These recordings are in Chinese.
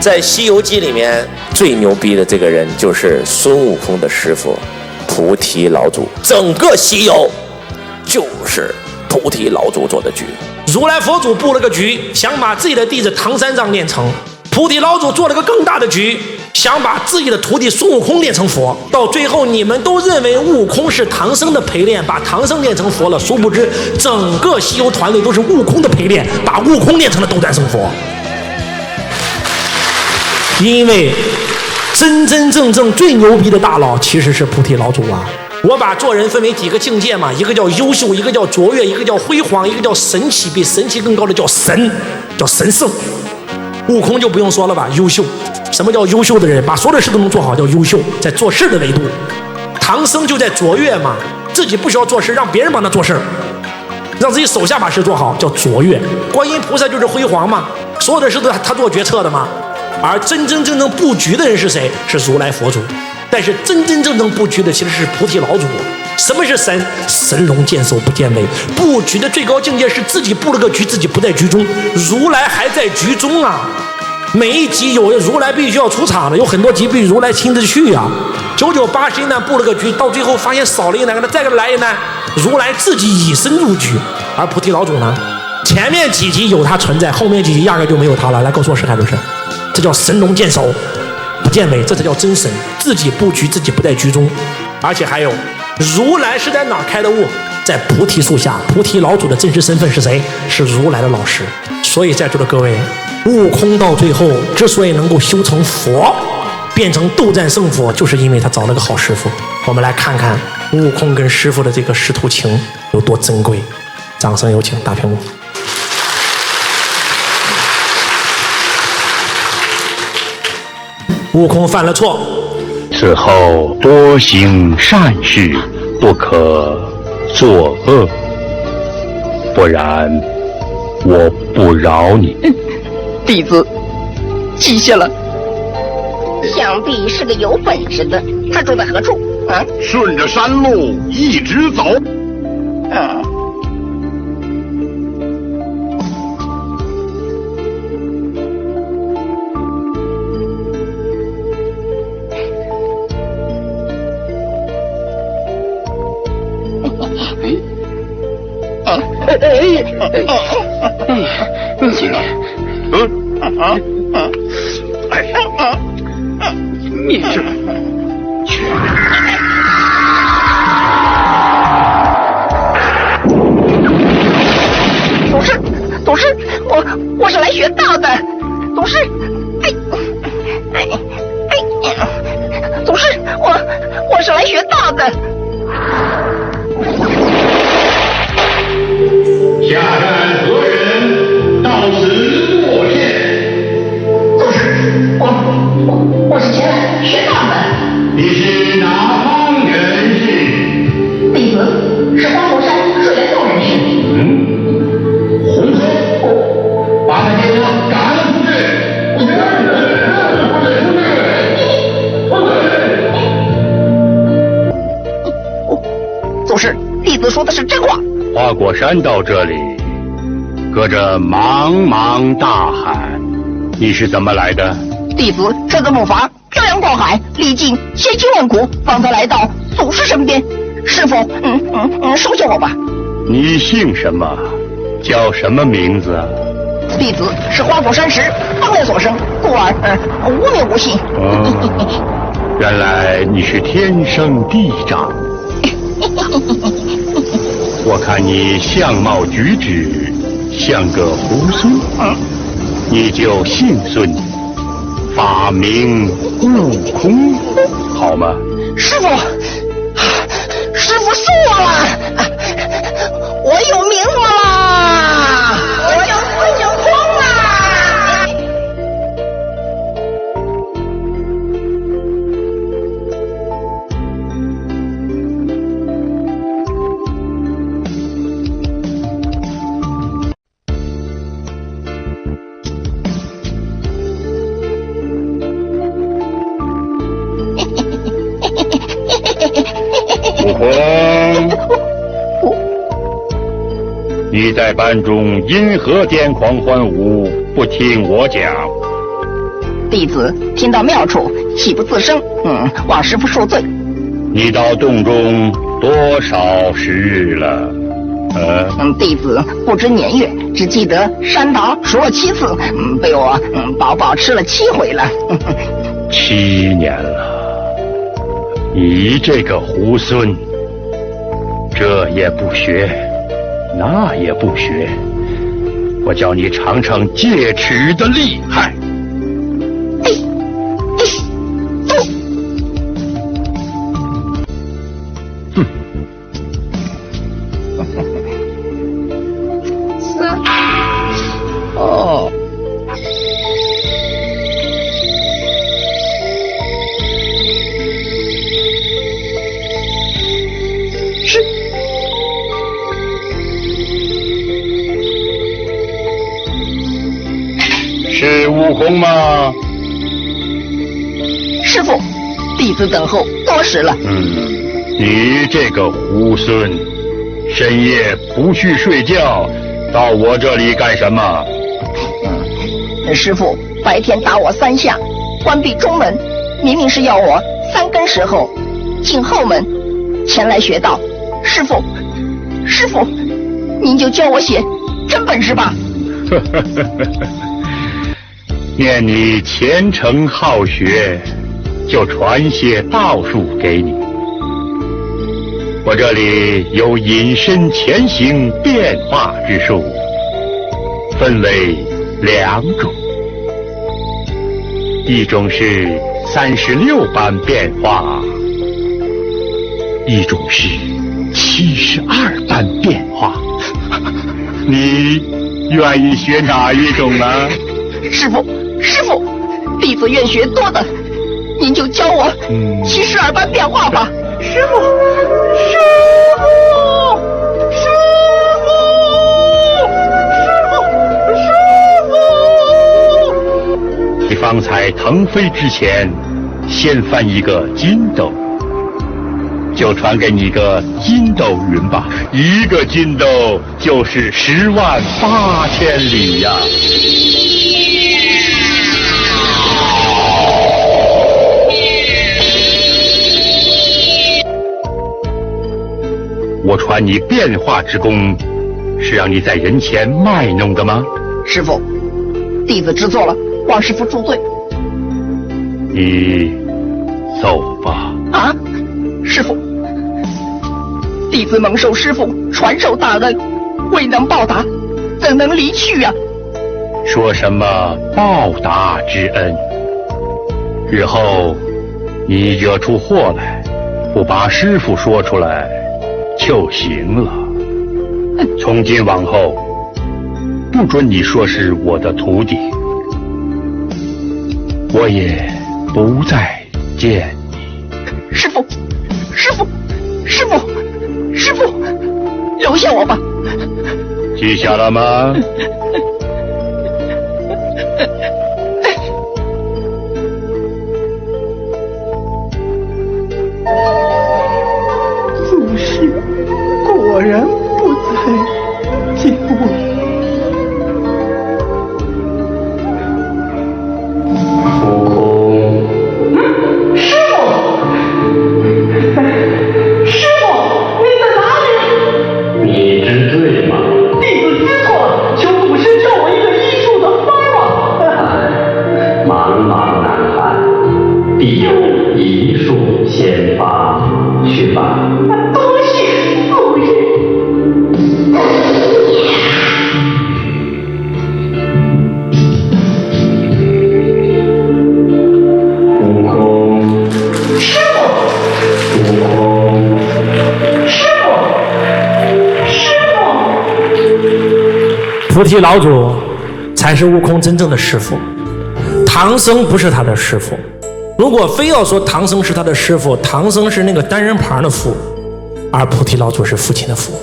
在《西游记》里面最牛逼的这个人就是孙悟空的师傅菩提老祖，整个西游就是菩提老祖做的局。如来佛祖布了个局，想把自己的弟子唐三藏练成；菩提老祖做了个更大的局，想把自己的徒弟孙悟空练成佛。到最后，你们都认为悟空是唐僧的陪练，把唐僧练成佛了。殊不知，整个西游团队都是悟空的陪练，把悟空练成了斗战胜佛。因为真真正正最牛逼的大佬其实是菩提老祖啊！我把做人分为几个境界嘛，一个叫优秀，一个叫卓越，一个叫辉煌，一个叫神奇，比神奇更高的叫神，叫神圣。悟空就不用说了吧，优秀。什么叫优秀的人？把所有的事都能做好，叫优秀，在做事的维度。唐僧就在卓越嘛，自己不需要做事，让别人帮他做事，让自己手下把事做好，叫卓越。观音菩萨就是辉煌嘛，所有的事都他做决策的嘛。而真真正正布局的人是谁？是如来佛祖。但是真真正正布局的其实是菩提老祖。什么是神？神龙见首不见尾。布局的最高境界是自己布了个局，自己不在局中，如来还在局中啊。每一集有如来必须要出场的，有很多集必须如来亲自去啊。9981难布了个局，到最后发现少了一难，再给他来一难，如来自己以身入局。而菩提老祖呢，前面几集有他存在，后面几集压根就没有他了。来告诉我是还是不是？这叫神龙见首不见尾，这才叫真神，自己布局，自己不在局中。而且还有，如来是在哪儿开的悟？在菩提树下。菩提老祖的真实身份是谁？是如来的老师。所以在座的各位，悟空到最后之所以能够修成佛，变成斗战胜佛，就是因为他找了个好师傅。我们来看看悟空跟师傅的这个师徒情有多珍贵。掌声有请大屏幕。悟空犯了错，此后多行善事，不可作恶，不然我不饶你。弟子记下了。想必是个有本事的。他住在何处？啊？顺着山路一直走。灭之。董事，我是来学道的。董事，董事，我是来学道的。下站何人？到此过线。董事，我是前来学道的。你是哪方人士？弟子是花果山水帘洞人士。洪松，把他给我赶了出去！董事，弟子说的是真话。花果山到这里，隔着茫茫大海，你是怎么来的？弟子车子木筏，漂洋过海，历尽千辛万苦，方才来到祖师身边。师傅，收下我吧。你姓什么？叫什么名字？弟子是花果山时方才所生，故而无名无姓。原来你是天生地长。我看你相貌举止像个猢狲，你就姓孙，法名悟空，好吗？师傅恕我了，我有名字了，我叫孙悟空了。悟空，你在班中因何癫狂欢舞，不听我讲？弟子听到妙处，喜不自胜，望师父恕罪。你到洞中多少时日了？弟子不知年月，只记得山岛数了7次，被我饱饱吃了7回了。7年了，你这个猢狲，这也不学，那也不学，我叫你尝尝戒尺的厉害。哦，是悟空吗？师父，弟子等候多时了。你这个猢狲，深夜不去睡觉，到我这里干什么？师父白天打我3下，关闭中门，明明是要我3更时候进后门前来学道。师父，您就教我些真本事吧。念你虔诚好学，就传些道术给你。我这里有隐身潜行变化之术，分为2种，一种是36般变化，一种是72般变化。你愿意学哪一种呢？师父，弟子愿学多的，您就教我72般变化吧。师父，你方才腾飞之前，先翻一个筋斗，就传给你个筋斗云吧。一个筋斗就是108000里呀。我传你变化之功，是让你在人前卖弄的吗？师父，弟子知错了，望师父恕罪。你走吧。啊，师父，弟子蒙受师父传授大恩，未能报答，怎能离去啊？说什么报答之恩？日后你惹出祸来，不把师父说出来就行了。从今往后，不准你说是我的徒弟，我也不再见你。师父，留下我吧。记下了吗？祖师果然不在见我。必有一术先发，去吧。多谢祖师。悟空，师父，悟空，师父。菩提老祖才是悟空真正的师父，唐僧不是他的师父。如果非要说唐僧是他的师父，唐僧是那个单人旁的父，而菩提老祖是父亲的父，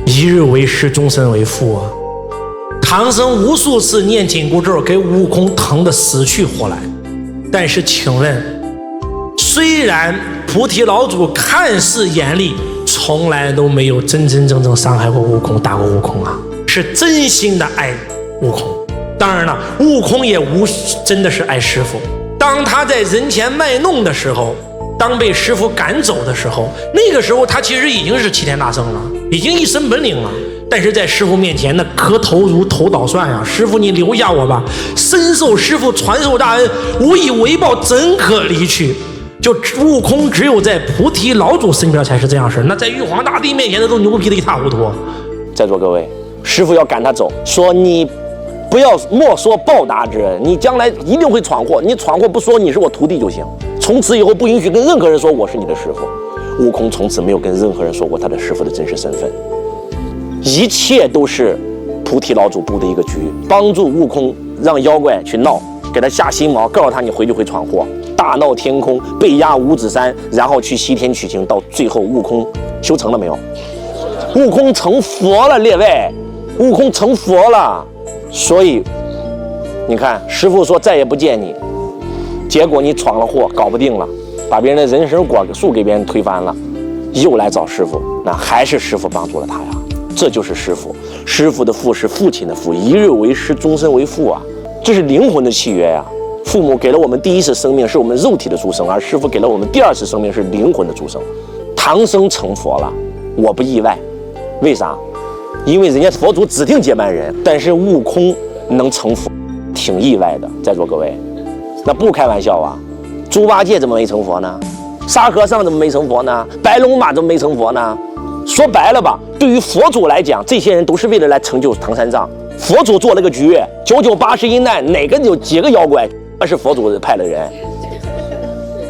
一日为师，终身为父啊！唐僧无数次念紧箍咒，给悟空疼得死去活来。但是请问，虽然菩提老祖看似严厉，从来都没有真真正正伤害过悟空，打过悟空啊，是真心的爱悟空。当然了，悟空也真的是爱师傅。当他在人前卖弄的时候，当被师傅赶走的时候，那个时候他其实已经是齐天大圣了，已经一身本领了。但是在师傅面前，那磕头如头捣蒜呀！师傅，你留下我吧，深受师傅传授大恩，无以为报，怎可离去？就悟空只有在菩提老祖身边才是这样事，那在玉皇大帝面前，那都牛逼的一塌糊涂。在座各位，师傅要赶他走，说你不要莫说报答之恩，你将来一定会闯祸，你闯祸不说你是我徒弟就行，从此以后不允许跟任何人说我是你的师傅。悟空从此没有跟任何人说过他的师傅的真实身份，一切都是菩提老祖布的一个局，帮助悟空让妖怪去闹，给他下心锚，告诉他你回去会闯祸，大闹天宫，被压五指山，然后去西天取经，到最后悟空修成了没有？悟空成佛了，列位，悟空成佛了。所以你看师父说再也不见你，结果你闯了祸，搞不定了，把别人的人参果树给别人推翻了，又来找师父，那还是师父帮助了他呀。这就是师父，师父的父是父亲的父，一日为师，终身为父啊，这是灵魂的契约呀。父母给了我们第一次生命，是我们肉体的出生，而师父给了我们第二次生命，是灵魂的出生。唐僧成佛了，我不意外，为啥？因为人家佛祖指定接班人，但是悟空能成佛，挺意外的，在座各位，那不开玩笑啊！猪八戒怎么没成佛呢？沙和尚怎么没成佛呢？白龙马怎么没成佛呢？说白了吧，对于佛祖来讲，这些人都是为了来成就唐三藏。佛祖做了个局，991难，哪个有几个妖怪？那是佛祖派的人。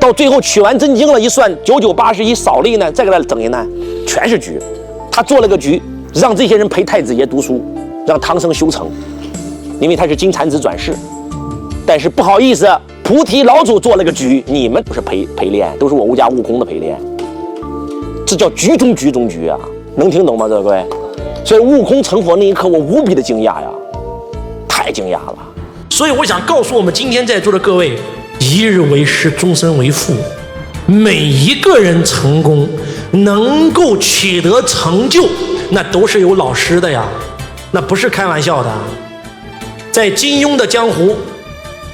到最后取完真经了，一算9981少了一难，再给他整一难，全是局。他做了个局，让这些人陪太子爷读书，让唐僧修成，因为他是金蝉子转世。但是不好意思，菩提老祖做了个局，你们都是陪练，都是我无家悟空的陪练。这叫局中局中局啊，能听懂吗，各位？所以悟空成佛那一刻，我无比的惊讶呀，太惊讶了。所以我想告诉我们今天在座的各位，一日为师，终身为父。每一个人成功，能够取得成就，那都是有老师的呀，那不是开玩笑的。在金庸的江湖，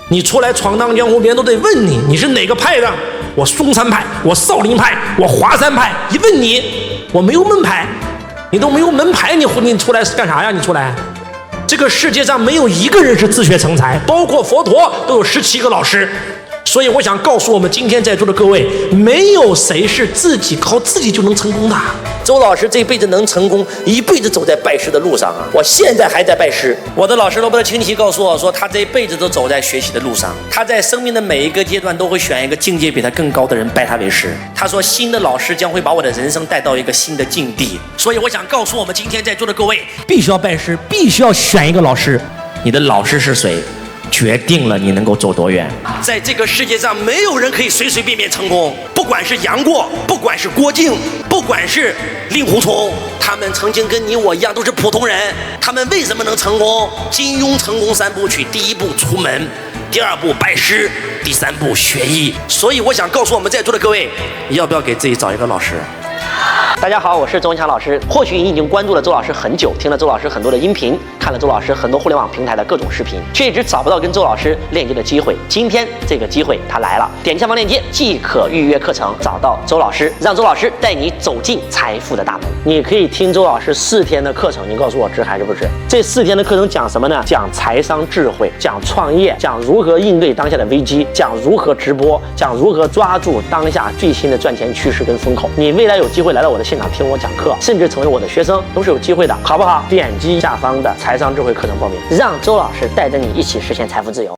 你出来闯荡江湖，别人都得问你，你是哪个派的？我嵩山派，我少林派，我华山派。一问你，我没有门派，你都没有门派，你出来是干啥呀？你出来，这个世界上没有一个人是自学成才，包括佛陀都有17个老师。所以我想告诉我们今天在座的各位，没有谁是靠自己就能成功的。周老师这辈子能成功，一辈子走在拜师的路上啊！我现在还在拜师。我的老师罗伯特清崎告诉我说，他这辈子都走在学习的路上。他在生命的每一个阶段都会选一个境界比他更高的人拜他为师。他说，新的老师将会把我的人生带到一个新的境地。所以我想告诉我们今天在座的各位，必须要拜师，必须要选一个老师。你的老师是谁，决定了你能够走多远。在这个世界上，没有人可以随随便便成功。不管是杨过，不管是郭靖，不管是令狐冲，他们曾经跟你我一样都是普通人。他们为什么能成功？金庸成功3部曲，第1部出门，第2部拜师，第3部学艺。所以我想告诉我们在座的各位，要不要给自己找一个老师？大家好，我是周文强老师。或许你已经关注了周老师很久，听了周老师很多的音频，看了周老师很多互联网平台的各种视频，却一直找不到跟周老师链接的机会。今天这个机会它来了，点击下方链接即可预约课程，找到周老师，让周老师带你走进财富的大门。你可以听周老师4天的课程，你告诉我值还是不值？这4天的课程讲什么呢？讲财商智慧，讲创业，讲如何应对当下的危机，讲如何直播，讲如何抓住当下最新的赚钱趋势跟风口。你未来有机会来到我的现场听我讲课，甚至成为我的学生，都是有机会的，好不好？点击下方的财商智慧课程报名，让周老师带着你一起实现财富自由。